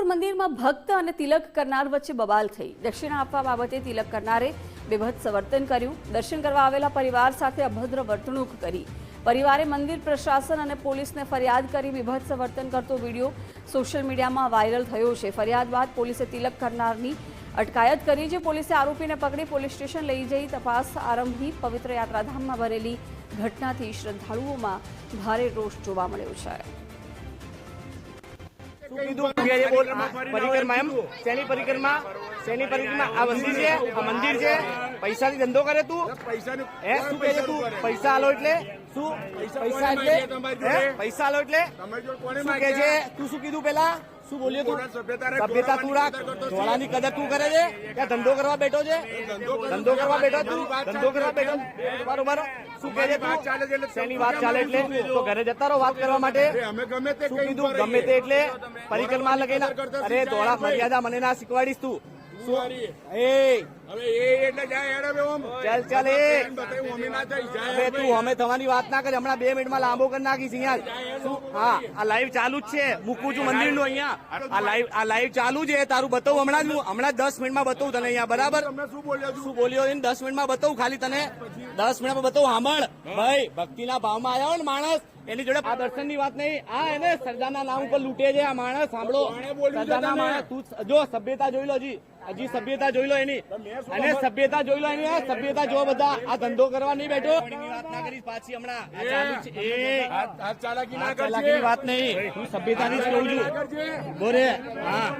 રામપુર મંદિરમાં ભક્ત અને તિલક કરનાર વચ્ચે બબાલ થઈ। દક્ષિણા આપવા બાબતે તિલક કરનારે બેભત્સ વર્તન કર્યું। દર્શન કરવા આવેલા પરિવાર સાથે અભદ્ર વર્તણૂક કરી। પરિવારે મંદિર પ્રશાસન અને પોલીસને ફરિયાદ કરી। બેભત્સ વર્તન કરતો વિડીયો સોશિયલ મીડિયામાં વાયરલ થયો છે। ફરિયાદ બાદ પોલીસે તિલક કરનારની અટકાયત કરી છે। પોલીસે આરોપીને પકડી પોલીસ સ્ટેશન લઈ જઈ તપાસ આરંભી। પવિત્ર યાત્રાધામમાં ભરેલી ઘટનાથી શ્રદ્ધાળુઓમાં ભારે રોષ જોવા મળ્યો છે। परिक्रमा एम शैनी परिक्रमा आ मंदिर है, आ मंदिर है। पैसा नी धंधो करे तू ए शू कहे तू पैसा आलो एटले शू पैसा एटले पैसा आलो एटले शू कहे छे तू शू कीधुं पेला शू बोल्यो तू सभ्यता तू राख धोळानी कदर तू करे छे के धंधो करवा बैठो छे धंधो करवा बैठो तू धंधो करवा बैठो बरोबर शू कहे छे तू शैनी વાત ચાલે એટલે તો ઘરે જતા રહો વાત કરવા માટે અમે ગમે તે કીધું ગમે તે એટલે પરિક્રમા લગેલા અરે ધોળા મર્યાદા મને ના શીખવાડીશ તું તું અમે થવાની વાત ના કરે હમણાં 2 મિનિટમાં લાંબો કરી નાખીશ અહીંયા હા આ લાઈવ ચાલુ જ છે મૂકું છું મંદિર નું અહીંયા આ લાઈવ ચાલુ છે તારું બતાવું હમણાં 10 મિનિટમાં બતાવું તને અહીંયા બરાબર શું બોલ્યો 10 મિનિટમાં બતાવું ખાલી તને 10 મિનિટમાં બતાવું સાંભળ ભાઈ ભક્તિના ભાવમાં આવ્યા ને માણસ એની જોડે આ દર્શન ની વાત નહીં આ એને સરદારના નામ ઉપર લૂંટે છે આ માણસ સાંભળો સરદારના માણસ તું જો સભ્યતા જોઈ લો હજી સભ્યતા જોઈ લો એની અને સભ્યતા જોઈ લો એની સભ્યતા જો બધા આ ધંધો કરવા નહીં બેઠો વાત ના કરીશ પાછી હમણાં ચાલાકી વાત નહીં હું સભ્યતાની જ કહું છું બોરે હા